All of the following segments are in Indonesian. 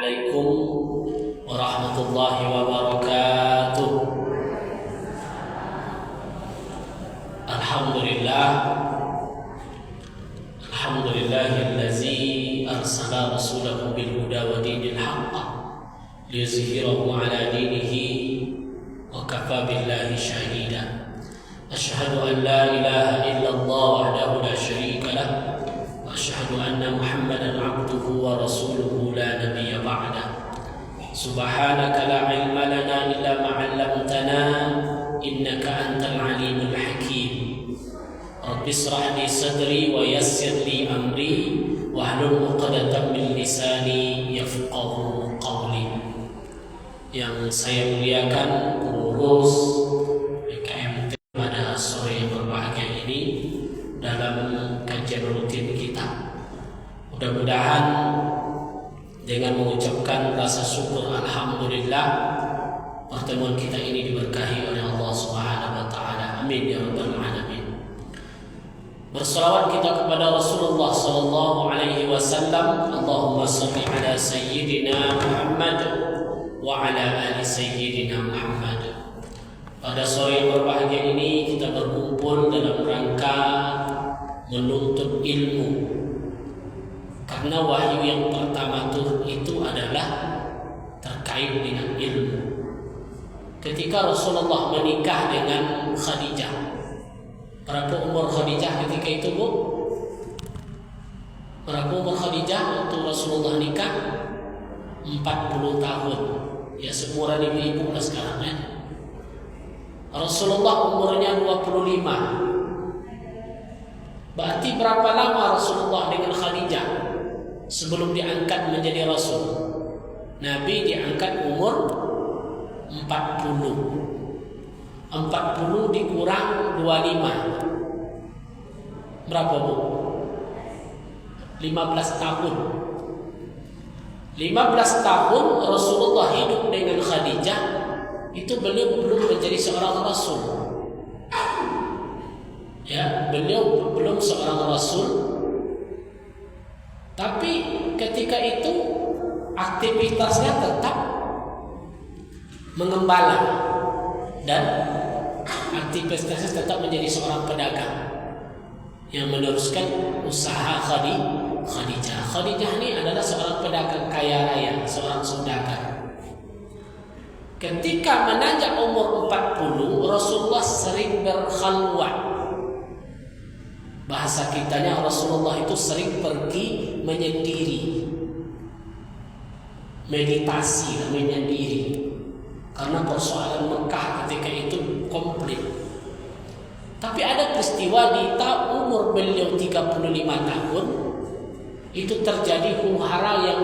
Assalamualaikum warahmatullahi wabarakatuh. Alhamdulillahillazi arsala rasulahu bil huda wa dinil haqq liyuzhirahu ala dinihi wa kafa billahi shahida. Asyhadu an la ilaha illallah wahdahu la syarika lah wa asyhadu anna Muhammadan abduhu wa rasuluhu la nabiyya ba'dah. Subhanaka la ilma lana illa ma 'allamtana innaka antal alimul hakim. Rabbi shrah li sadri wa yassir li amri wahlul 'uqdatam min lisani yafqahu qawli. Yang saya muliakan pengurus PKMT pada sore yang berbahagia ini dalam kajian rutin kita. Mudah-mudahan dengan mengucapkan rasa syukur alhamdulillah pertemuan kita ini diberkahi oleh Allah Subhanahu wa taala. Amin ya rabbal alamin. Berselawat kita kepada Rasulullah sallallahu alaihi wasallam. Allahumma shalli ala sayyidina Muhammad wa ala ali sayyidina Muhammad. Pada sore yang berbahagia ini kita berkumpul dalam rangka menuntut ilmu. Karena wahyu yang pertama itu adalah terkait dengan ilmu. Ketika Rasulullah menikah dengan Khadijah, berapa umur Khadijah ketika itu, Bu? Berapa umur Khadijah waktu Rasulullah nikah? 40 tahun. Ya, seumuran ibu-ibu lah sekarang kan. Rasulullah umurnya 25. Berarti berapa lama Rasulullah dengan Khadijah sebelum diangkat menjadi Rasul? Nabi diangkat umur 40. 40 dikurang 25. Berapa, Bu? 15 tahun. 15 tahun Rasulullah hidup dengan Khadijah, itu beliau belum menjadi seorang Rasul. Ya, beliau belum seorang Rasul. Tapi ketika itu aktivitasnya tetap mengembala dan aktivitasnya tetap menjadi seorang pedagang yang meneruskan usaha Khadijah. Khadijah ini adalah seorang pedagang kaya raya, seorang saudagar. Ketika menanjak umur 40, Rasulullah sering berkhalwat. Bahasa kitanya Rasulullah itu sering pergi menyendiri, meditasi, menyendiri. Karena persoalan Mekah ketika itu komplit. Tapi ada peristiwa di umur beliau 35 tahun, itu terjadi huru-hara yang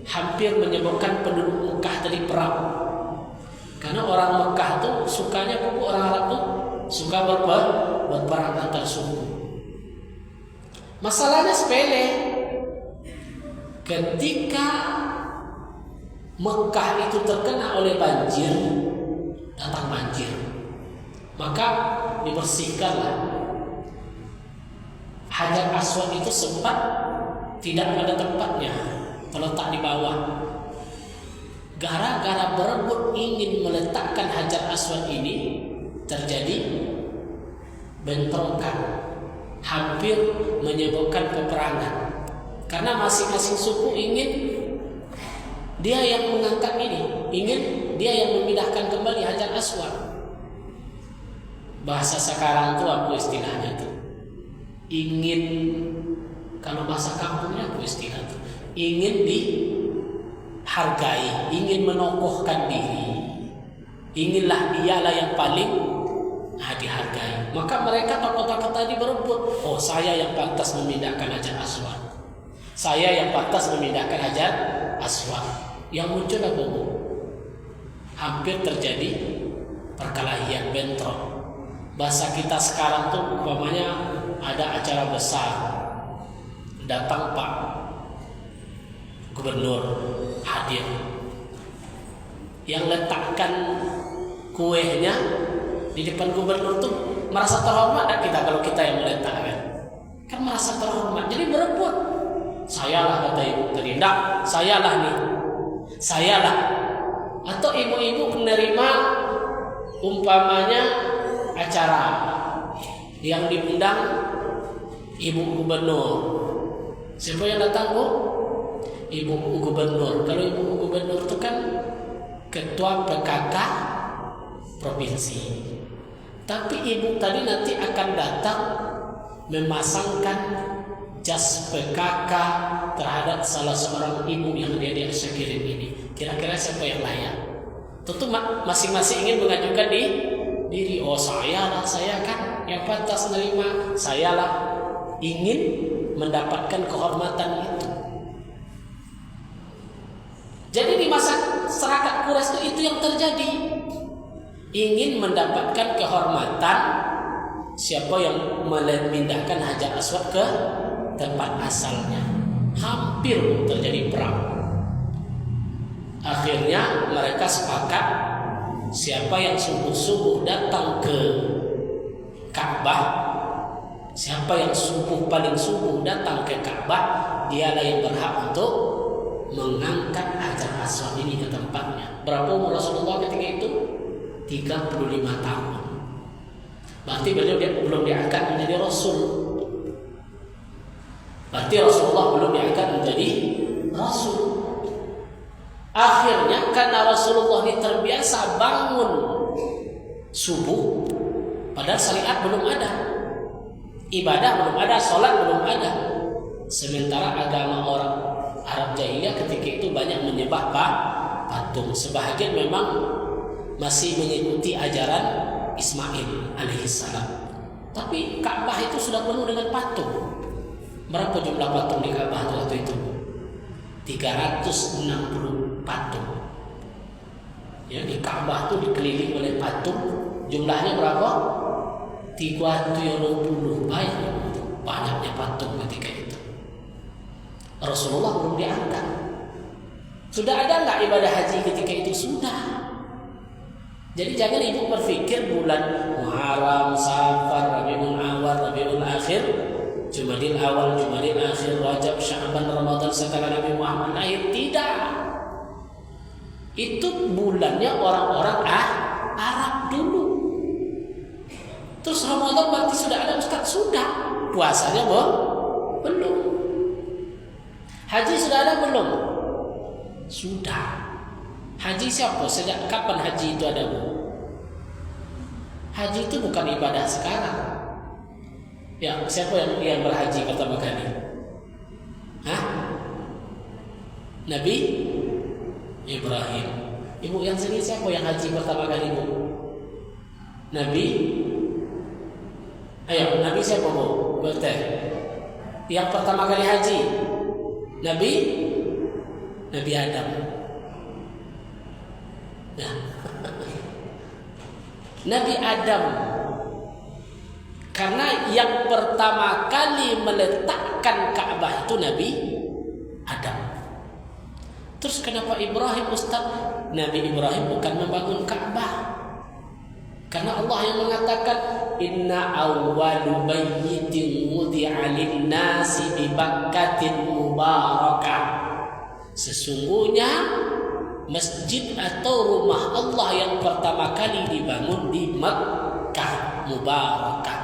hampir menyebabkan penduduk Mekah tadi perang. Karena orang Mekah tuh sukanya, orang Arab tuh suka berperang antar suku. Masalahnya sepele. Ketika Mekah itu terkena oleh banjir, datang banjir, maka dibersihkanlah. Hajar Aswad itu sempat tidak pada tempatnya, terletak di bawah. Gara-gara berebut ingin meletakkan Hajar Aswad ini, terjadi bentrokan, hampir menyebabkan peperangan. Karena masing-masing suku ingin dia yang mengangkat ini, ingin dia yang memindahkan kembali Hajar Aswad. Bahasa sekarang tuh apa istilahnya tuh? Ingin, kalau bahasa kampungnya apa istilah tuh? Ingin dihargai, ingin menokohkan diri. Inginlah dialah yang paling dihargai. Maka mereka tokoh-tokoh tadi berebut. Oh, saya yang pantas memindahkan Hajar Aswad. Saya yang pantas memindahkan Hajar Aswad. Yang muncul apa, Bu? Hampir terjadi perkelahian, bentrok. Bahasa kita sekarang tuh umpamanya ada acara besar, datang Pak Gubernur hadir, yang letakkan kuenya di depan gubernur tuh merasa terhormat. Dan kita kalau kita yang meletakkan kan merasa terhormat, jadi berebut. Sayalah, kata ibu tadi. Enggak, sayalah nih. Sayalah. Atau ibu-ibu menerima umpamanya acara yang diundang ibu gubernur. Siapa yang datang, Bu? Ibu gubernur. Kalau ibu gubernur itu kan ketua PKK provinsi. Tapi ibu tadi nanti akan datang memasangkan jas PKK terhadap salah seorang ibu yang dia sekirim ini. Kira-kira siapa yang layak? Tentu masing-masing ingin mengajukan diri. Oh, saya kan yang pantas menerima. Sayalah ingin mendapatkan kehormatan itu. Jadi di masa masyarakat Quraisy itu yang terjadi. Ingin mendapatkan kehormatan. Siapa yang memindahkan Hajar Aswad ke tempat asalnya. Hampir terjadi perang. Akhirnya mereka sepakat, siapa yang subuh-subuh datang ke Ka'bah, siapa yang paling subuh datang ke Ka'bah, dialah yang berhak untuk mengangkat Hajar Aswad ini ke tempatnya. Berapa umur Rasulullah ketika itu? 35 tahun. Berarti beliau belum diangkat menjadi Rasul. Berarti Rasulullah belum diangkat menjadi Rasul. Akhirnya karena Rasulullah ini terbiasa bangun subuh, padahal syariat belum ada, ibadah belum ada, sholat belum ada. Sementara agama orang Arab jahiliyah ketika itu banyak menyembah patung. Sebahagian memang masih mengikuti ajaran Ismail alaihissalam. Tapi Ka'bah itu sudah penuh dengan patung. Berapa jumlah patung di Ka'bah waktu itu? 360 patung. Ya, di Ka'bah itu dikelilingi oleh patung. Jumlahnya berapa? 320. Banyaknya patung ketika itu. Rasulullah belum diangkat. Sudah ada enggak ibadah haji ketika itu? Sudah. Jadi jangan ibu berpikir bulan Muharram, Safar, Rabiul Awal, Rabiul Akhir, Jumadil Awal, Jumadil Akhir, Rajab, Sya'ban, Ramadan setelah Nabi Muhammad lahir. Tidak. Itu bulannya orang-orang Arab dulu. Terus Ramadan berarti sudah ada Ustaz? Sudah. Puasanya belum. Haji sudah ada belum? Sudah. Haji siapa? Sejak kapan haji itu ada, Bu? Haji itu bukan ibadah sekarang. Ya, siapa yang berhaji pertama kali? Hah? Nabi Ibrahim. Ibu yang sini siapa yang haji pertama kali, Bu? Nabi? Ayo, Nabi siapa, Bu? Betul. Yang pertama kali haji? Nabi Adam. Nah. Nabi Adam. Karena yang pertama kali meletakkan Ka'bah itu Nabi Adam. Terus kenapa Ibrahim, Ustaz? Nabi Ibrahim bukan membangun Ka'bah. Karena Allah yang mengatakan inna awwalu bayyitin wudi'a lin-nasi bi Bakkatin mubarakah. Sesungguhnya masjid atau rumah Allah yang pertama kali dibangun di Makkah mubarakah.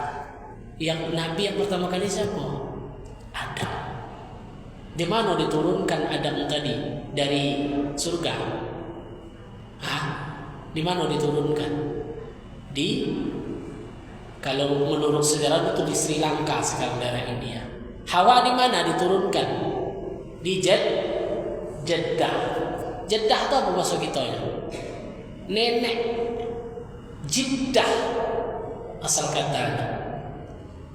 Yang Nabi yang pertama kali siapa? Adam. Di mana diturunkan Adam tadi? Dari surga. Di mana diturunkan? Kalau menurut sejarah itu di Sri Lanka sekarang daerah India. Hawa di mana diturunkan? Di Jeddah. Jeddah itu apa bahasa kitanya? Nenek. Jeddah asal katanya.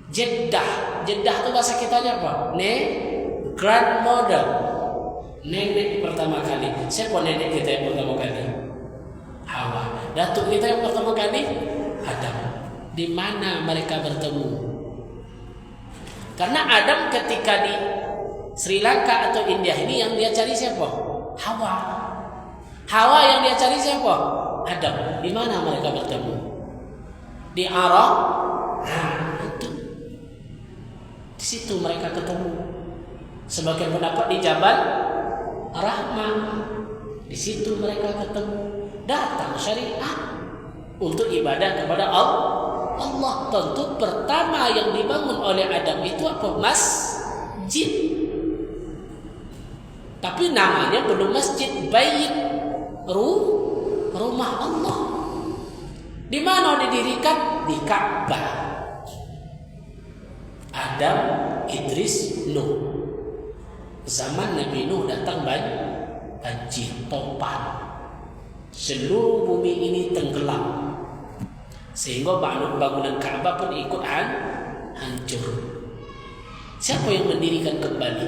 Jeddah itu bahasa kitanya apa? Grandmother. Nenek pertama kali. Siapa nenek kita yang pertama kali? Hawa. Datuk kita yang pertama kali? Adam. Di mana mereka bertemu? Karena Adam ketika di Sri Lanka atau India ini yang dia cari siapa? Hawa. Hawa yang dia cari siapa? Adam. Di mana mereka bertemu? Di Arab. Itu. Di situ mereka ketemu. Sebagian pendapat di Jabal Rahmah. Di situ mereka ketemu. Datang syariat untuk ibadah kepada Allah. Tentu pertama yang dibangun oleh Adam itu apa? Masjid. Tapi namanya belum masjid, bait, rumah Allah. Di mana didirikan? Di Ka'bah. Adam, Idris, Nuh. Zaman Nabi Nuh datang banjir topan. Seluruh bumi ini tenggelam. Sehingga bangunan Ka'bah pun ikut hancur. Siapa yang mendirikan kembali?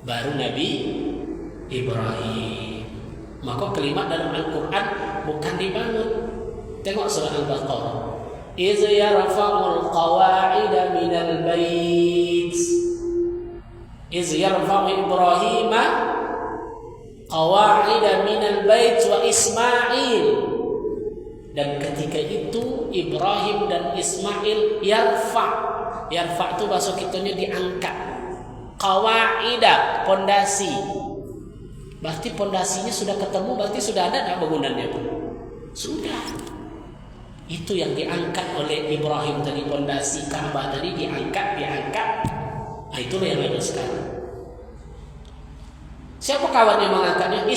Baru Nabi Ibrahim. Maka kalimat dalam Al-Quran bukan dibangun. Tengok surah Al-Baqarah. إِذْ يَرْفَعُ الْقَوَاعِدَ مِنَ الْبَيْتِ إِذْ يَرْفَعُ إِبْرَاهِيمَ قَوَاعِدَ مِنَ الْبَيْتِ وَإِسْمَاعِيلَ. Dan ketika itu Ibrahim dan Ismail yarfa' itu bahasa kitanya diangkat. Qawaida, pondasi. Berarti pondasinya sudah ketemu, berarti sudah ada tak bangunannya? Sudah. Itu yang diangkat oleh Ibrahim tadi, pondasi Ka'bah tadi diangkat. Nah, itulah yang ada sekarang. Siapa kawan yang mengangkatnya?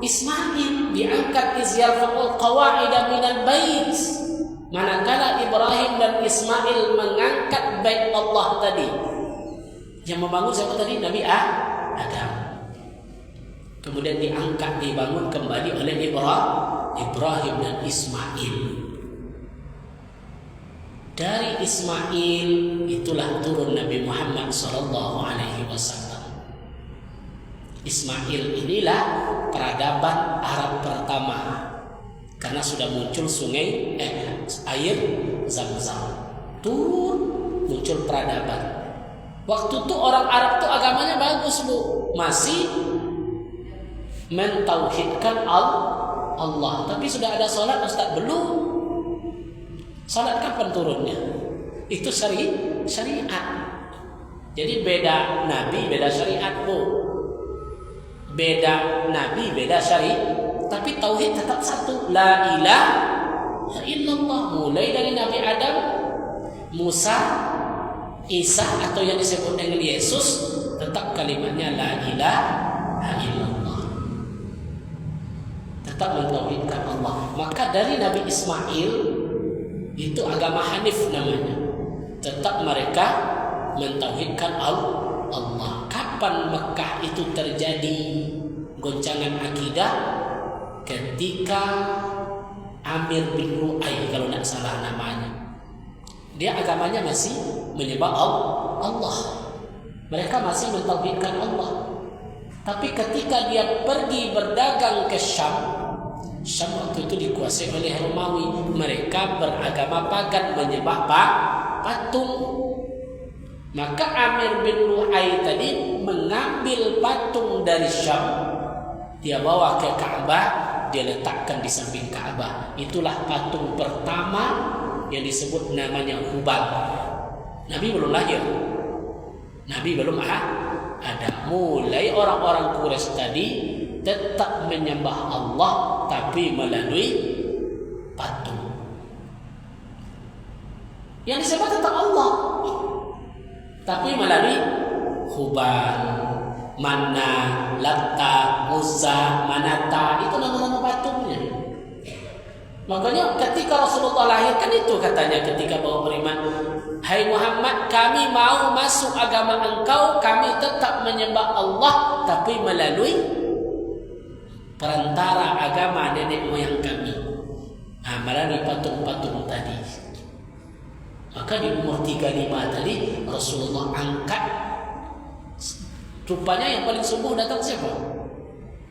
Ismail diangkat, iz yarfa'ul qawaida minal bait. Manakala Ibrahim dan Ismail mengangkat bait Allah tadi. Yang membangun siapa tadi? Nabi Adam. Kemudian dibangun kembali oleh Ibrahim dan Ismail. Dari Ismail itulah turun Nabi Muhammad SAW. Ismail inilah peradaban Arab pertama, karena sudah muncul air Zam-Zam. Turun muncul peradaban. Waktu itu orang Arab itu agamanya bagus, Bu. Masih mentauhidkan Allah. Tapi sudah ada sholat, Ustaz? Belum. Sholat kapan turunnya? Itu syariat. Jadi beda nabi, beda syariat, Bu. Beda nabi, beda syariat. Tapi tauhid tetap satu. La ilaha illallah. Mulai dari Nabi Adam, Musa, Isa atau yang disebut dengan Yesus, tetap kalimatnya la ilaha illallah. Tetap mentauhidkan Allah. Maka dari Nabi Ismail itu agama Hanif namanya. Tetap mereka mentauhidkan Allah. Kapan Mekah itu terjadi goncangan akidah? Ketika Amir bin Lu'ay, kalau tidak salah namanya, dia agamanya masih menyembah Allah. Mereka masih mentauhidkan Allah. Tapi ketika dia pergi berdagang ke Syam waktu itu dikuasai oleh Romawi. Mereka beragama pagan, menyembah patung. Maka Amir bin Lu'ay tadi mengambil patung dari Syam, dia bawa ke Ka'bah, dia letakkan di samping Ka'bah. Itulah patung pertama yang disebut namanya Hubal. Nabi belum lahir, Nabi belum ada. Mulai orang-orang Quraisy tadi tetap menyembah Allah, tapi melalui patung. Yang disembah tetap Allah, tapi melalui Hubal, Manna, Latta, Uzza, Manata. Itu nama-nama patungnya. Makanya ketika Rasulullah lahir, kan itu katanya ketika bawa beriman, hai Muhammad, kami mau masuk agama engkau, kami tetap menyembah Allah, tapi melalui perantara agama nenek moyang kami, melalui patung-patung tadi. Maka di umur 35 tadi Rasulullah angkat. Rupanya yang paling sembuh datang siapa?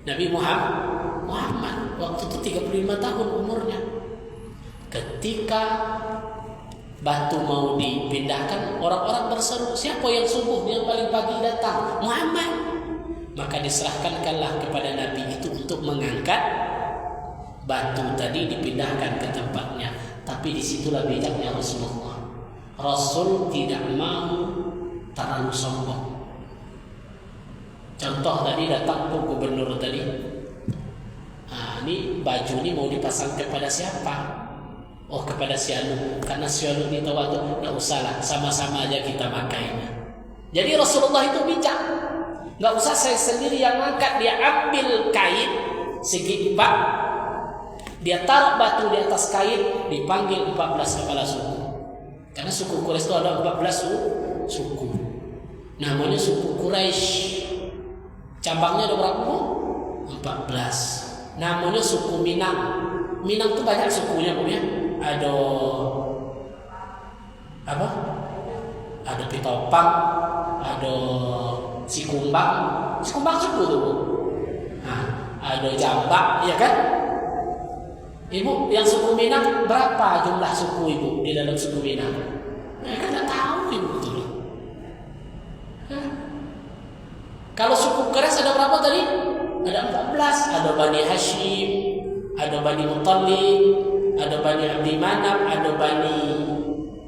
Nabi Muhammad. Waktu itu 35 tahun umurnya. Ketika batu mau dipindahkan, orang-orang berseru, siapa yang sembuh, yang paling pagi datang? Muhammad. Maka diserahkanlah kepada Nabi itu untuk mengangkat batu tadi, dipindahkan ke tempatnya. Tapi disitulah bijaknya Rasulullah. Rasul tidak mau terlalu sombong. Contoh tadi datang ke gubernur tadi. Ini baju ini mau dipasang kepada siapa? Oh, kepada si Anu. Karena si Anu ini tawadhu, nggak usahlah, sama-sama aja kita makainya. Jadi Rasulullah itu bijak. Nggak usah saya sendiri yang angkat. Dia ambil kain segi 4, dia taruh batu di atas kain, dipanggil 14 kepala suku. Karena suku Quraisy itu ada 14 suku. Namanya suku Quraisy. Cabangnya ada berapa, Bu? 14. Namanya suku Minang. Minang itu banyak sukunya, Bu ya. Ada apa? Ada Pitopang, ada Sikumbang. Sikumbang suku tuh, Bu. Nah, ada Jambak, ya kan? Ibu, yang suku Minang berapa jumlah suku Ibu di dalam suku Minang? Mereka nggak tahu Ibu betul. Kalau suku Quraisy ada berapa tadi? Ada 14. Ada Bani Hashim, ada Bani Muttalib, ada Bani Abdi Manaf, ada Bani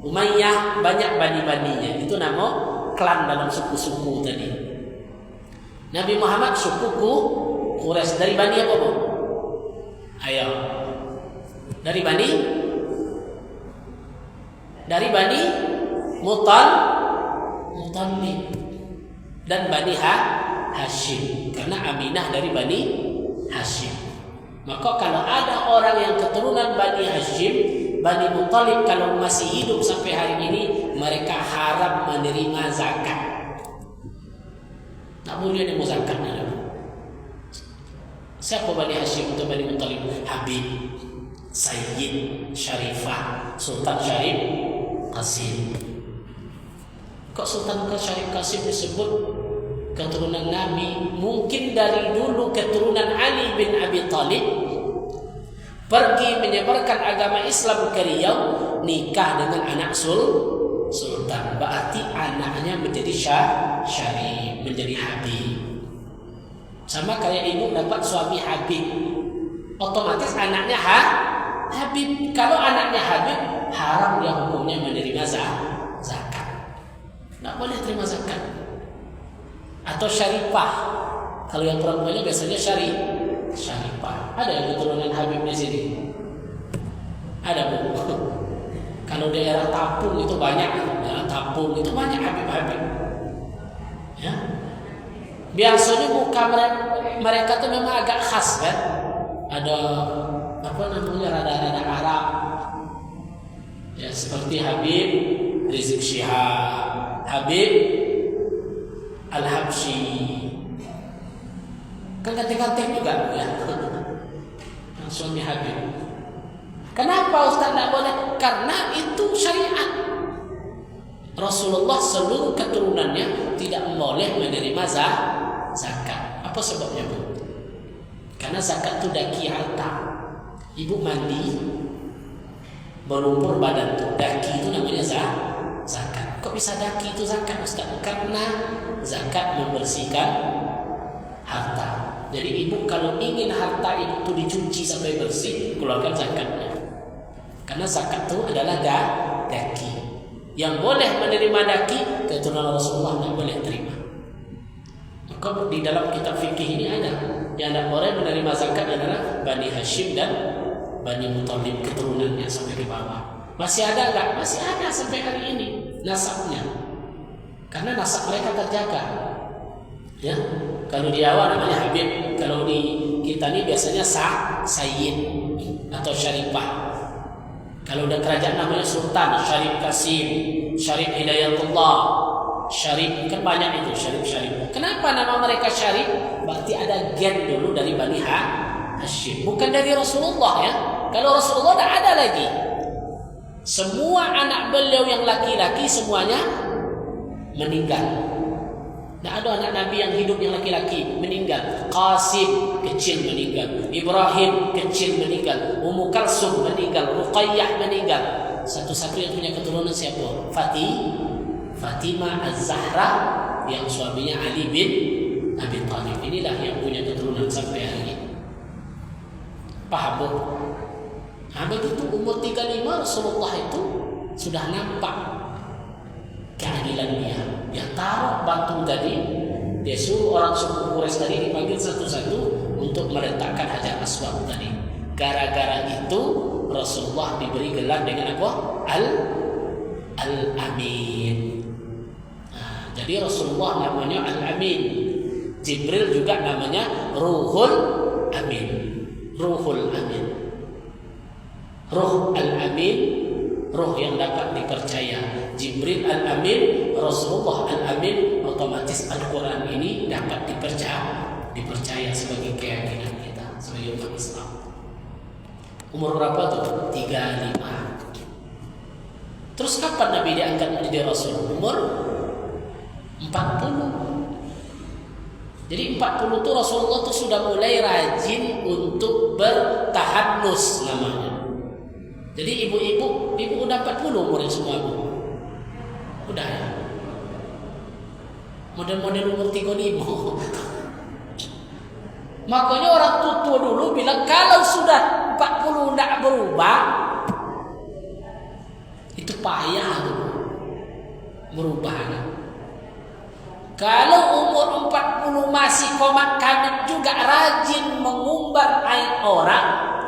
Umayyah, banyak bani-baninya. Itu nama klan dalam suku-suku tadi. Nabi Muhammad sukuku Quraisy dari Bani apa, Bu? Ayo. Dari Bani Muttalib dan Bani Hashim, karena Aminah dari Bani Hashim. Maka kalau ada orang yang keturunan Bani Hashim, Bani Muttalib, kalau masih hidup sampai hari ini, mereka haram menerima zakat. Tak boleh ada zakat. Siapa Bani Hashim atau Bani Muttalib? Habib, Sayyid, Syarifah, Sultan Syarif Qasim. Kok Sultan Syarif Qasim disebut keturunan Nabi? Mungkin dari dulu keturunan Ali bin Abi Thalib pergi menyebarkan agama Islam ke Riau, nikah dengan anak sultan. Berarti anaknya menjadi syarif, menjadi habib. Sama kayak ibu dapat suami habib, otomatis anaknya habib. Kalau anaknya habib, haram dia hukumnya menerima zakat. Nggak boleh terima zakat. Atau syarifah. Kalau yang perempuannya biasanya syarifah. Ada yang keturunan habib di sini? Ada, Bu. Kalau daerah Tapung itu banyak. Daerah Tapung itu banyak habib-habib. Ya. Biasanya muka mereka tuh memang agak khas, kan? Ada apa namanya, rada-rada Arab. Ya, seperti Habib Rizik Syihab, Habib Al-Habsyi. Kan ganti-ganti juga, ya. Suami Habib. Kenapa Ustaz tidak boleh? Karena itu syariat. Rasulullah seluruh keturunannya tidak boleh menerima zakat. Apa sebabnya, Bu? Karena zakat itu daki harta. Ibu mandi berlumpur badan tuh, daki itu namanya zakat. Kok bisa daki itu zakat, Ustaz? Karena zakat membersihkan harta. Jadi ibu kalau ingin harta itu dicuci sampai bersih, keluarkan zakatnya. Karena zakat itu adalah daki. Yang boleh menerima daki, keturunan Rasulullah tidak boleh terima. Maka di dalam kitab fikih ini ada yang tidak boleh menerima zakat adalah Bani Hashim dan Bani Muttalib, keturunannya sampai ke bawah. Masih ada enggak? Masih ada sampai hari ini nasabnya. Karena nasab mereka terjaga. Ya. Kalau di awal namanya Habib, kalau di kita ini biasanya Sayyid atau Syarifah. Kalau udah kerajaan namanya Sultan, Syarif Qasim, Syarif Hidayatullah, Syarif, kan banyak itu Syarif. Kenapa nama mereka Syarif? Berarti ada gen dulu dari Bani Hashim, bukan dari Rasulullah, ya. Kalau Rasulullah tidak ada lagi. Semua anak beliau yang laki-laki semuanya meninggal. Tidak ada anak Nabi yang hidup yang laki-laki meninggal. Qasim kecil meninggal, Ibrahim kecil meninggal, Ummu Kalsum meninggal, Ruqayyah meninggal. Satu-satu yang punya keturunan siapa? Fatimah Az-Zahra yang suaminya Ali bin Abi Thalib. Inilah yang punya keturunan sampai hari ini. Paham, Bu? Nah, begitu umur 35 Rasulullah itu sudah nampak keadilan dia. Dia taruh batu tadi Dia suruh orang suku Quraisy tadi dipanggil satu-satu untuk meletakkan Hajar Aswad tadi. Gara-gara itu Rasulullah diberi gelar dengan apa? Al-Amin. Nah, jadi Rasulullah namanya Al-Amin. Jibril juga namanya Ruhul Amin. Ruhul Amin. Ruh Al-Amin, ruh yang dapat dipercaya. Jibril Al-Amin, Rasulullah Al-Amin, otomatis Al-Quran ini dapat dipercaya sebagai keyakinan kita sebagai umat Islam. Umur berapa tuh? 35. Terus kapan Nabi diangkat menjadi Rasul? Umur 40. Jadi 40 tuh Rasulullah tuh sudah mulai rajin untuk bertahannus namanya. Jadi ibu udah 40 umurnya semua bu. Udah ya. Model-model umur 35. Makanya orang tua dulu bilang kalau sudah 40 tidak berubah, itu payah berubah. Kalau umur 40 masih komat kamit juga rajin mengumbar aib orang,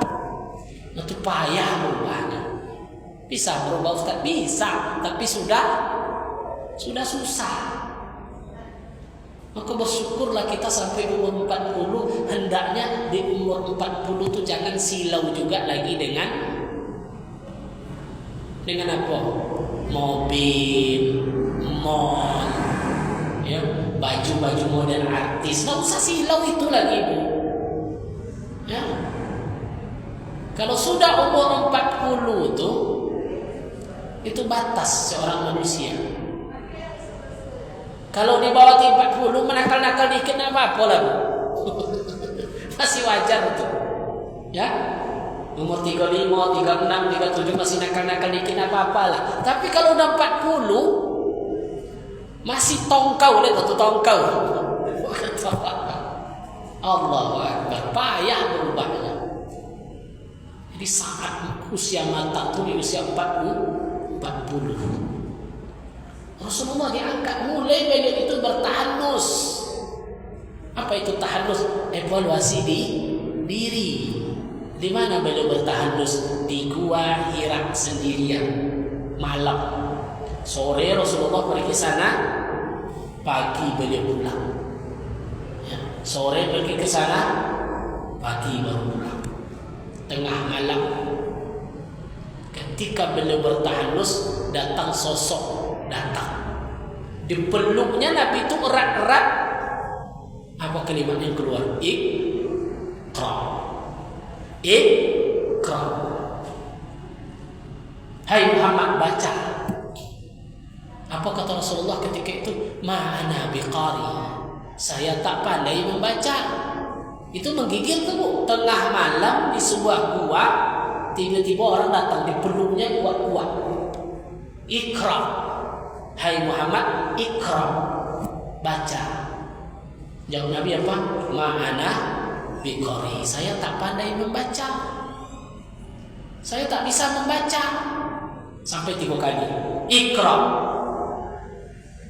itu payah berubahnya. Bisa berubah Ustaz? Bisa, tapi sudah susah. Maka bersyukurlah kita sampai umur 40. Hendaknya di umur 40 itu jangan silau juga lagi dengan apa? Mobil, mall, ya, baju-baju model artis. Nggak usah silau itu lagi bu. Ya. Kalau sudah umur 40 itu batas seorang manusia. Kalau di bawah 40 menakal-nakal dikit apa lah bu. Masih wajar itu. Ya. Umur 35, 36, 37 masih nakal-nakal dikit apa-apalah. Tapi kalau udah 40 masih tongkau, lihat tuh tongkau. Allahu Akbar, payah berubahnya. Jadi saat usia mata tuh di usia 40. Rasulullah diangkat mulai beliau itu bertahanus. Apa itu tahanus? Evaluasi diri. Di mana beliau bertahanus? Di gua Hira sendirian malam. Sore Rasulullah pergi sana, pagi beliau pulang. Ya, sore pergi ke sana, pagi baru pulang. Tengah malam ketika beliau bertahanus, datang sosok. Dipeluknya Nabi itu erat-erat. Apa kalimat yang keluar? Iqra. Hai Muhammad, baca. Apa kata Rasulullah ketika itu? Ma'ana biqari. Saya tak pandai membaca. Itu menggigil tuh bu. Tengah malam di sebuah gua, tiba-tiba orang datang dipeluknya kuat-kuat. Iqra. Hai Muhammad, Iqra. Baca. Jawab Nabi apa? Ma'ana biqari. Saya tak pandai membaca. Saya tak bisa membaca. Sampai 3 kali. Iqra.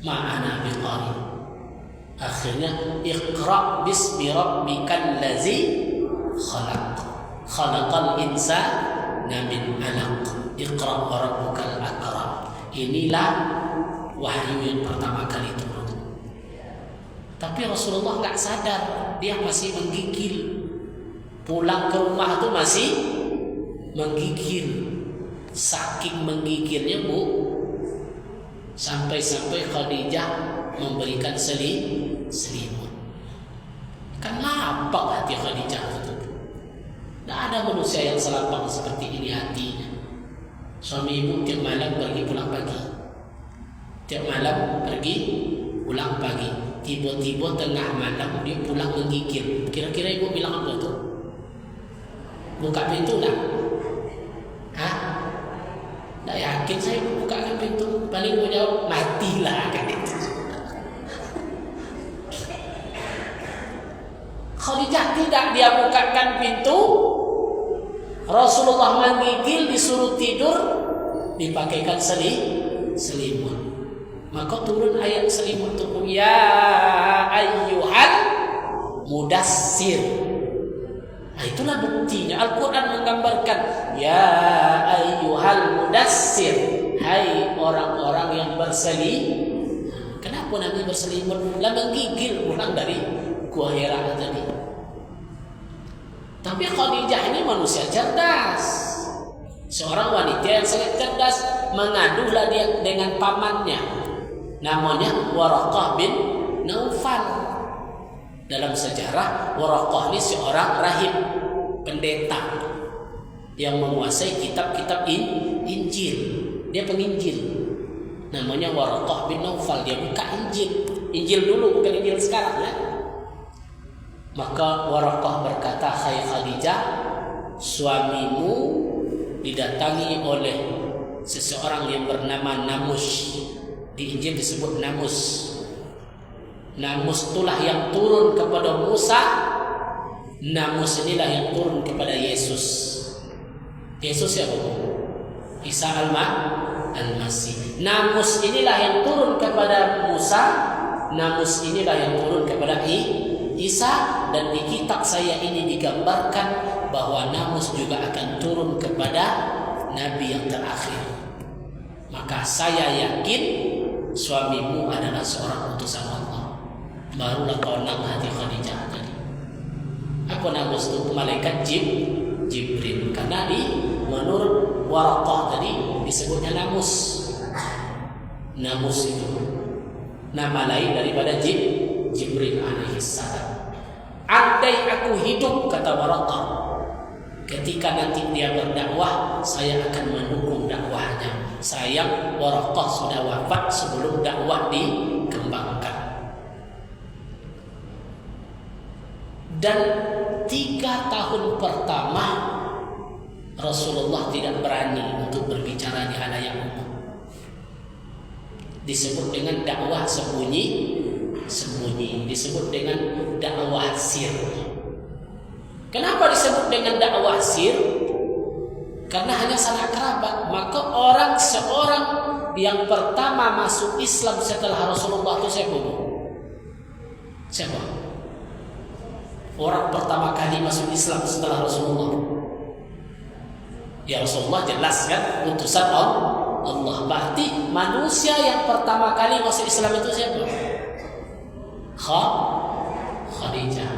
Ma'ana biqari. Akhirnya Iqra bismi rabbikal ladzi khalaq. Khalaqal insana min 'alaq. Iqra wa rabbukal akram. Inilah wahyu yang pertama kali turun. Tapi Rasulullah nggak sadar, dia masih menggigil. Pulang ke rumah itu masih menggigil. Saking menggigilnya bu, sampai-sampai Khadijah memberikan selimut. Kenapa hati Khadijah itu? Tidak ada manusia yang selapang seperti ini hatinya. Suami ibu tiap malam pergi pulang pagi. Tiap malam pergi pulang pagi. Tiba-tiba tengah malam dia pulang menggigil. Kira-kira ibu bilang apa tuh? Buka pintu enggak? Hah? Tak yakin saya bukakan pintu. Paling mau jawab matilah kan itu. Khadijah tidak, dia bukakan pintu. Rasulullah menggigil, disuruh tidur, dipakaikan selimut. Maka turun ayat selimut itu, ya ayyuhal mudassir. Nah, itulah buktinya Al-Quran menggambarkan ya ayyuhal mudassir, hai orang-orang yang berselimut. Kenapa Nabi berselimut? Lah menggigil pulang dari Gua Hira tadi. Tapi Khadijah ini manusia cerdas, seorang wanita yang sangat cerdas. Mengaduhlah dia dengan pamannya, namanya Waraqah bin Naufal. Dalam sejarah, Waraqah ini seorang rahib, pendeta yang menguasai kitab-kitab Injil. Dia penginjil. Namanya Waraqah bin Naufal. Dia buka Injil dulu, bukan Injil sekarang ya. Maka Waraqah berkata, "Hai Khadijah, suamimu didatangi oleh seseorang yang bernama Namus." Di Injil disebut Namus. Namus itulah yang turun kepada Musa. Namus inilah yang turun kepada Yesus. Yesus siapa? Isa Al-Masih. Namus inilah yang turun kepada Musa. Namus inilah yang turun kepada Isa. Dan di kitab saya ini digambarkan bahwa Namus juga akan turun kepada Nabi yang terakhir. Maka saya yakin suamimu adalah seorang utusan Allah. Barulah tenang hati Khadijah tadi. Apa Namus itu? Malaikat Jibril. Karena menurut Waraqah tadi disebutnya Namus. Namus itu nama lain daripada Jibril alaihissalam. Andai aku hidup, kata Waraqah, ketika nanti dia berdakwah, saya akan mendukung dakwahnya. Sayang Waraqah sudah wafat sebelum dakwah dikembangkan. Dan 3 tahun pertama Rasulullah tidak berani untuk berbicara di halayak umum. Disebut dengan dakwah sembunyi, disebut dengan dakwah sir. Kenapa disebut dengan dakwah sir? Karena hanya sanak kerabat. Maka seorang yang pertama masuk Islam setelah Rasulullah itu siapa? Orang pertama kali masuk Islam setelah Rasulullah. Ya Rasulullah jelas kan utusan Allah. Berarti manusia yang pertama kali masuk Islam itu siapa? Khadijah.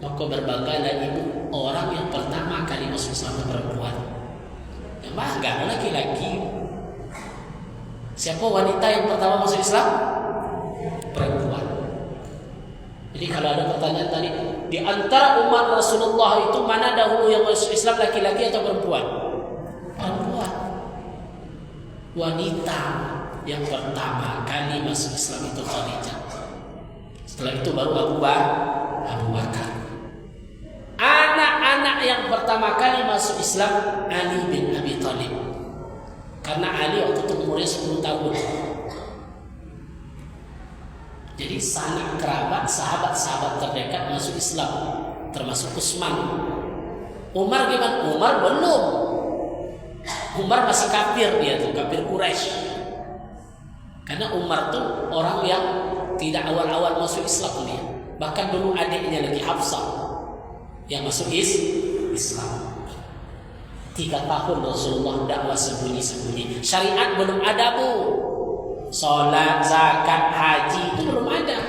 Maka berbanggalah ibu orang yang pertama kali masuk Islam perempuan. Yang bangga laki-laki. Siapa wanita yang pertama masuk Islam? Perempuan. Jadi kalau ada pertanyaan tadi, di antara umat Rasulullah itu mana dahulu yang masuk Islam, laki-laki atau perempuan? Perempuan. Wanita yang pertama kali masuk Islam itu Khadijah. Setelah itu baru Abu Bakar. Anak-anak yang pertama kali masuk Islam Ali bin Abi Thalib. Karena Ali waktu itu umurnya 10 tahun. Jadi sanak kerabat, sahabat-sahabat terdekat masuk Islam, termasuk Utsman. Umar gimana? Umar belum. Umar masih kafir, dia tuh kafir Quraisy. Karena Umar tuh orang yang tidak awal-awal masuk Islam dia. Bahkan dulu adiknya lagi Hafsah yang masuk Islam. 3 tahun Rasulullah dakwah sembunyi-sembunyi. Syariat belum ada, Bu. Salat, zakat, haji itu belum ada.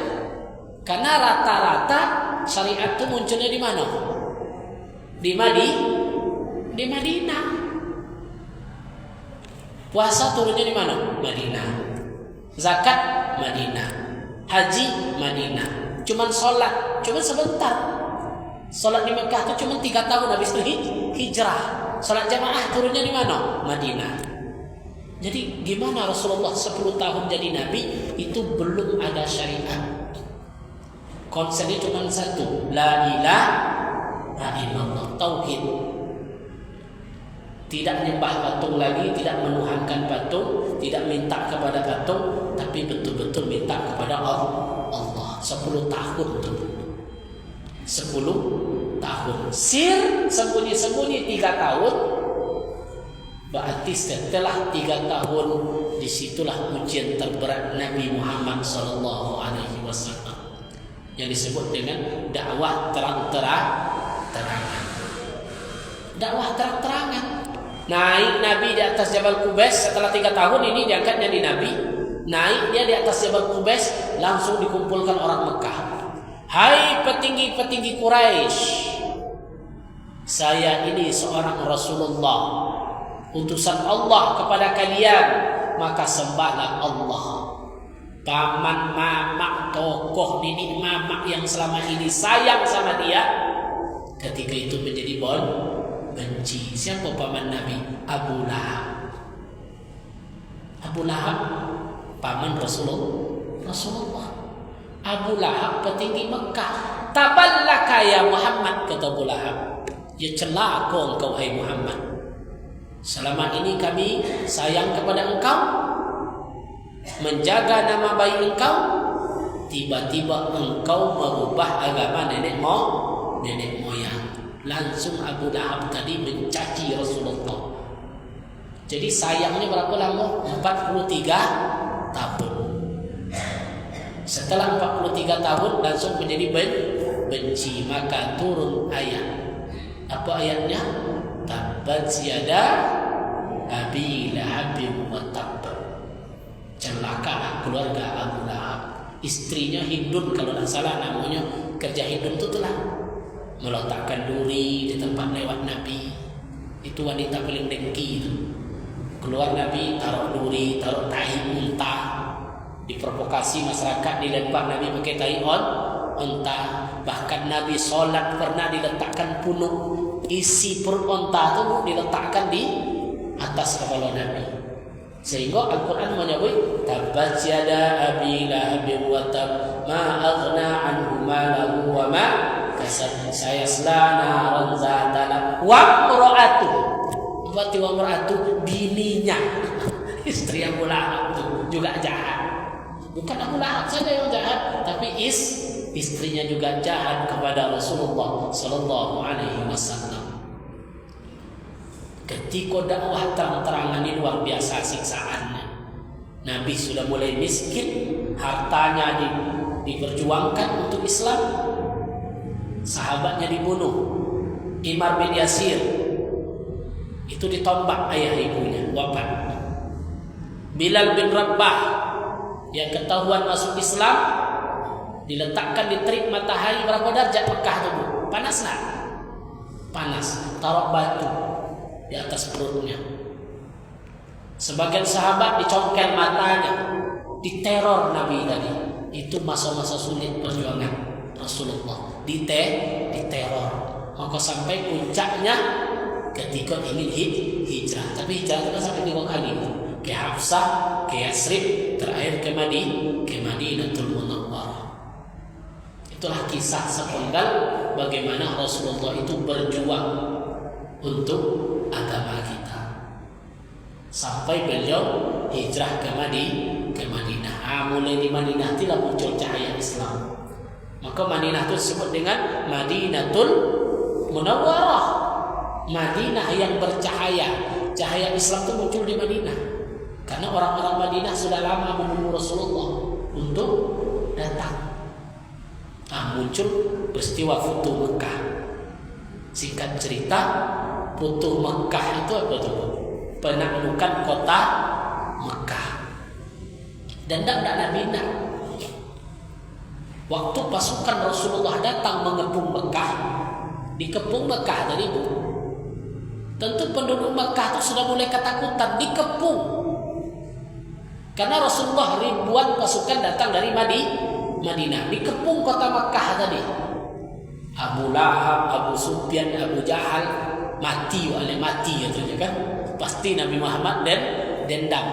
Karena rata-rata syariat itu munculnya di mana? Di Madinah. Puasa turunnya di mana? Madinah. Zakat Madinah. Haji Madinah. Cuman sholat, cuman sebentar. Sholat di Mekah itu cuma 3 tahun, habis itu hijrah. Sholat jamaah turunnya di mana? Madinah. Jadi gimana Rasulullah 10 tahun jadi Nabi itu belum ada syariat. Konsepnya cuma satu, la ilaha illallah, tauhid. Tidak menyembah patung lagi, tidak menuhankan patung, tidak minta kepada patung, tapi betul-betul minta kepada Allah. 10 tahun tuh. 10 tahun. Sir sembunyi-sembunyi 3 tahun. Berarti setelah 3 tahun disitulah ujian terberat Nabi Muhammad sallallahu alaihi wasallam yang disebut dengan dakwah terang-terangan. Dakwah terang-terangan. Naik Nabi di atas Jabal Qubais setelah 3 tahun ini diangkat jadi Nabi. Naik dia di atas Jabal Qubais, langsung dikumpulkan orang Mekah. Hai petinggi-petinggi Quraisy, saya ini seorang Rasulullah, utusan Allah kepada kalian, maka sembahlah Allah. Paman, mamak, tokoh, nenek, mamak yang selama ini sayang sama dia, ketika itu menjadi benci. Siapa paman Nabi? Abu Lahab. Abu Lahab paman Rasulullah. Abu Lahab petinggi Mekah. Taballaka ya Muhammad, kata Abu Lahab. Ya celaka engkau hai Muhammad. Selama ini kami sayang kepada engkau, menjaga nama baik engkau, tiba-tiba engkau merubah agama nenek moyang. Langsung Abu Lahab tadi mencaci Rasulullah. Jadi sayangnya berapa lama? 43 tahun. Setelah 43 tahun langsung menjadi benci, maka turun ayat. Apa ayatnya? Tabbat yada Abi Lahab wa tabb. Celaka keluarga Abu Lahab. Istrinya Hindun kalau tidak salah namanya. Kerja Hindun itu telah meletakkan duri di tempat lewat Nabi. Itu wanita paling dengki itu. Keluar Nabi taruh duri, taruh tahi unta, diprovokasi masyarakat, dilempar Nabi pakai tahi unta. Bahkan Nabi sholat pernah diletakkan punuk isi perut unta itu diletakkan di atas kepala Nabi. Sehingga Al-Quran menyebut tabbat yada Abi Lahab wa tab ma aghna anhu malahu wa ma kasab sayasla naran zata lahab wa imra'atuh. Berarti wa imra'atuh bininya. Istri Abu Lahab itu juga jahat. Bukan Abu Lahab saja yang jahat, tapi istrinya juga jahat kepada Rasulullah sallallahu alaihi wasallam. Ketika dakwah terang-terangan ini luar biasa siksaannya. Nabi sudah mulai miskin, hartanya diperjuangkan untuk Islam. Sahabatnya dibunuh. Immar bin Yasir itu ditombak ayah ibunya, wafat. Bilal bin Rabah yang ketahuan masuk Islam diletakkan di terik matahari berapa derajat Mekah itu, Bu? Panas lah. Panas, taruh batu di atas perutnya. Sebagian sahabat dicongkel matanya, diteror Nabi tadi. Itu masa-masa sulit perjuangan Rasulullah. Diteror. Maka sampai puncaknya ketika ingin hijrah. Tapi hijrah itu sampai 3 kali. Ke Hafsah, ke Yasrib, terakhir ke Madinatul Munawwarah. Itulah kisah sepenggal bagaimana Rasulullah itu berjuang untuk agama kita sampai beliau hijrah ke Madinah. Mulai di Madinah itulah muncul cahaya Islam. Maka Madinah itu disebut dengan Madinatul Munawwarah, Madinah yang bercahaya. Cahaya Islam itu muncul di Madinah karena orang-orang Madinah sudah lama menunggu Rasulullah untuk datang. Muncul peristiwa Futuh Mekah. Singkat cerita, Futuh Mekah itu apa itu? Penaklukan kota Mekah. Dan tidak Madinah. Waktu pasukan Rasulullah datang mengepung Mekah, dikepung Mekah tadi, Bu. Tentu penduduk Mekah itu sudah mulai ketakutan, dikepung. Karena Rasulullah ribuan pasukan datang dari Madinah, dikepung kota Mekah tadi. Abu Lahab, Abu Sufyan, Abu Jahal mati katanya kan. Pasti Nabi Muhammad dan dendam.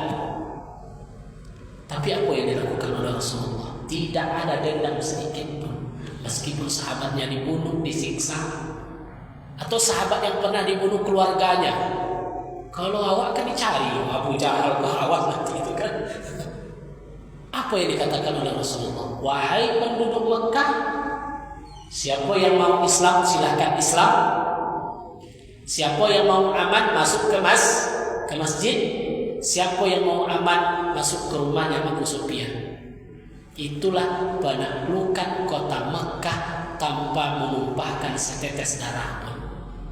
Tapi apa yang dilakukan oleh Rasulullah? Tidak ada dendam sedikit pun. Meskipun sahabatnya dibunuh, disiksa, atau sahabat yang pernah dibunuh keluarganya. Kalau awak kan dicari Abu Jahal, awak mati itu kan. Apa yang dikatakan oleh Rasulullah? Wahai penduduk Mekah, siapa yang mau Islam silahkan Islam. Siapa yang mau aman masuk ke masjid. siapa yang mau aman masuk ke rumahnya Abu Sufyan. Itulah penaklukan kota Mekah tanpa menumpahkan setetes darah pun.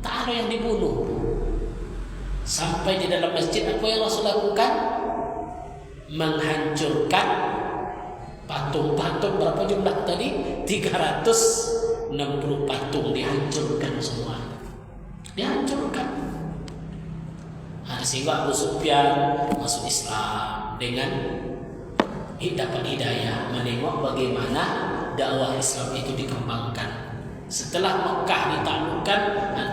Tak ada yang dibunuh. Sampai di dalam masjid apa yang Rasul lakukan? Menghancurkan patung-patung. Berapa jumlah tadi? 360 patung dihancurkan semua. Dihancurkan. Sehingga Abu Sufyan masuk Islam dengan dapat hidayah, menengok bagaimana dakwah Islam itu dikembangkan. Setelah Mekah ditaklukkan,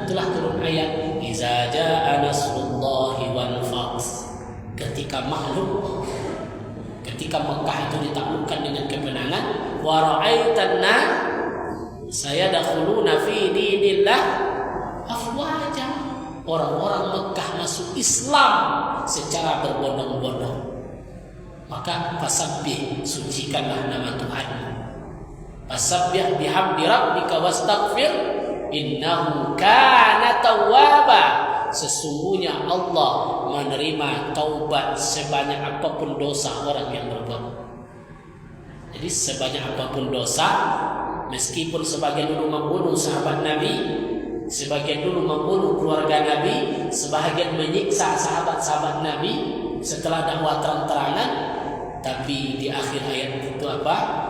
telah turun ayat Iza jaa nasrullahi wal fath. Ketika Mekah itu ditaklukkan dengan kemenangan, wa ra'aitanna sayadkhuluna fi dinillah afwaja. Orang-orang Mekah masuk Islam secara berbondong-bondong. Maka fasabbih, sucikanlah nama Tuhanmu. Fasabbih bihamdi rabbika wastaghfir innahu kana tawwaba. Sesungguhnya Allah menerima taubat sebanyak apapun dosa orang yang berbuat. Jadi sebanyak apapun dosa, meskipun sebagian dulu membunuh sahabat Nabi, sebagian dulu membunuh keluarga Nabi, sebagian menyiksa sahabat-sahabat Nabi setelah dakwah terang-terangan, tapi di akhir ayat itu apa?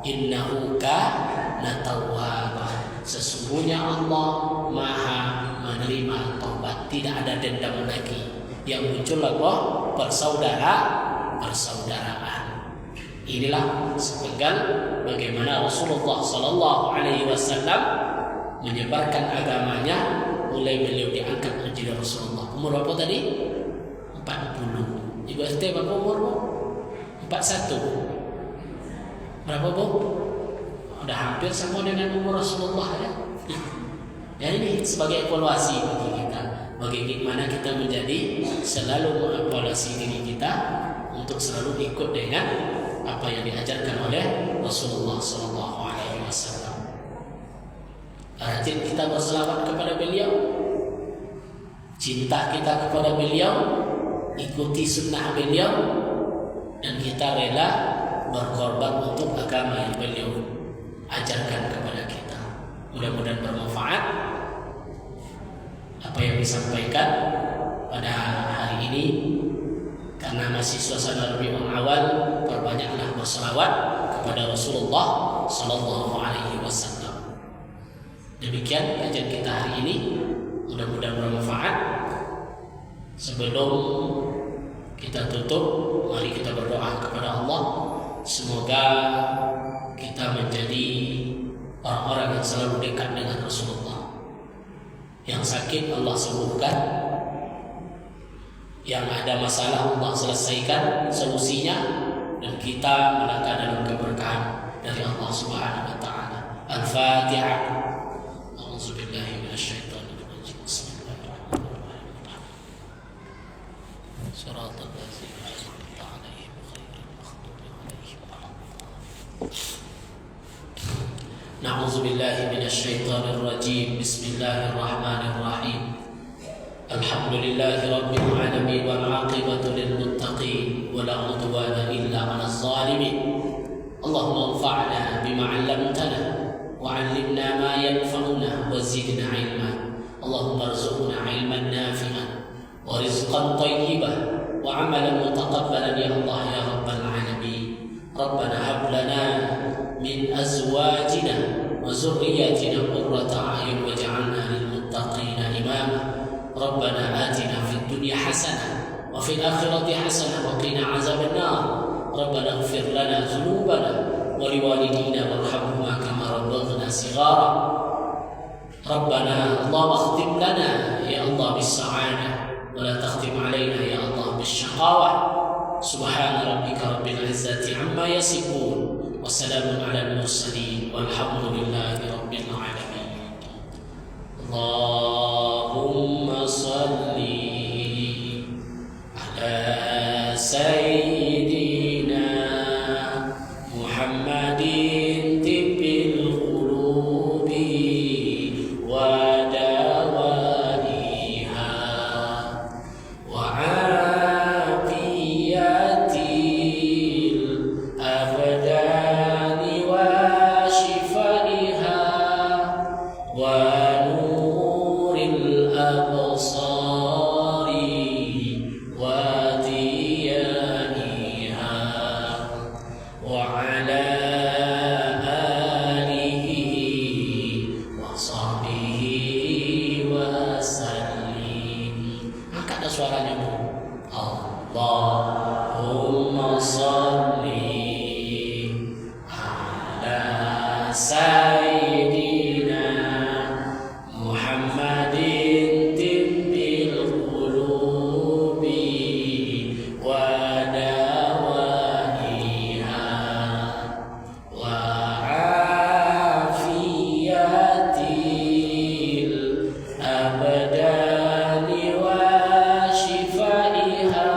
Innahu kana tawwaba. Sesungguhnya Allah Maha menerima taubat, tidak ada dendam lagi. Yang muncul apa? Persaudaraan. Inilah sepenggal bagaimana Rasulullah sallallahu alaihi wasallam menyebarkan agamanya mulai beliau diangkat menjadi Rasulullah. Umur berapa tadi? 40. Ibu ST berapa umur? 41. Berapa Bu? Udah hampir sama dengan umur Rasulullah ya. Ya ini sebagai evaluasi bagi kita. Bagaimana kita menjadi selalu mengevaluasi diri kita untuk selalu ikut dengan apa yang diajarkan oleh Rasulullah sallallahu alaihi wasallam. Rajin kita berselawat kepada beliau, cinta kita kepada beliau, ikuti sunnah beliau, dan kita rela berkorban untuk agama yang beliau ajarkan kepada kita. Mudah-mudahan bermanfaat apa yang disampaikan pada hari ini. Karena masih suasana Rabiul Awal, perbanyaklah berselawat kepada Rasulullah sallallahu alaihi wasallam. Demikian kajian kita hari ini, mudah-mudahan bermanfaat. Sebelum kita tutup, mari kita berdoa kepada Allah. Semoga kita menjadi orang-orang yang selalu dekat dengan Rasulullah. Yang sakit Allah sembuhkan, yang ada masalah Allah selesaikan solusinya, dan kita melangkah dalam keberkahan dari Allah Subhanahu wa taala. Al-Fatihah. A'udzubillahi minasyaitonir rajim. Bismillahirrahmanirrahim. Shiratal ladzina an'amta 'alaihim ghairil maghdubi 'alaihim waladdallin. Na'udzubillahi minasyaitonir rajim. Bismillahirrahmanirrahim. Alhamdulillahi rabbil alamin wal 'aqibatu lil muttaqin wa la 'udwana illa 'alal zalimin. Allahumma anfa'na bima 'allamtana wa 'allimna ma yanfa'una wa zidna 'ilma. Allahumma arzuqna 'ilman nafi'an wa rizqan thayyiban wa 'amalan mutaqabbalan ya Allah ya rabbal alamin. Rabbana hab lana min azwajina wa dhurriyyatina qurrata a'yun waj'alna lil muttaqina imama. ربنا آتنا في الدنيا حسنة وفي الآخرة حسنة وقنا عذاب النار. ربنا اغفر لنا ذنوبنا ولوالدينا وارحمهما كما ربونا صغارا. ربنا اللهم اختم لنا يا الله بالسعادة ولا تختم علينا يا الله بالشقاوة. سبحان ربك رب العزة عما يصفون وسلام على المرسلين والحمد لله رب العالمين. اللهم صل على سيدنا محمد طب القلوب ودوائها وعافيتها sahbihi wa sallim. Angkat suaranya Bu. Allahumma sholli ala sayyidina Muhammadin tibbil qulubi wa dawaiha wa afiyatil abdani wa shifaiha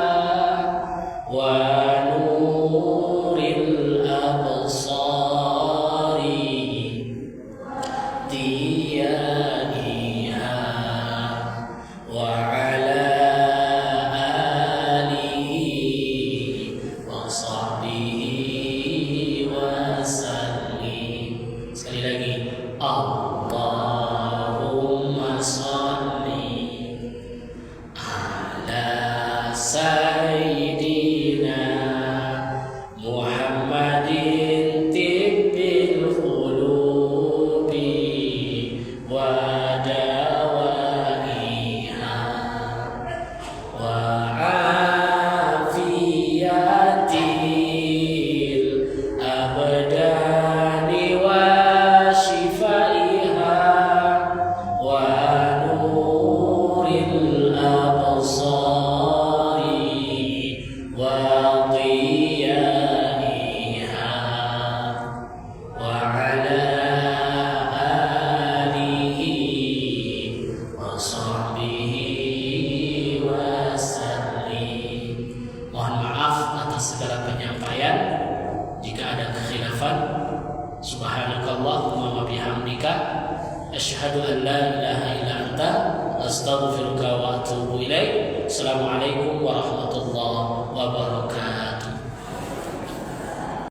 wa nuril absari diyaniha wa ala alihi wa sahbihi wa sallim. Sekali lagi, Allahumma sholli ala sayyidina Muhammadin tibbil qulubi wa dawaiha wa afiyatil abdani wa shifaiha wa nuril absari wa diyaniha wa ala alihi wa sahbihi wa sallim. Mohon maaf atas segala penyampaian. Jika ada kekhilafan, subhanakallahumma wa bihamdika asyhadu an la ilaha illa anta astaghfiruka wa atubu ilaik.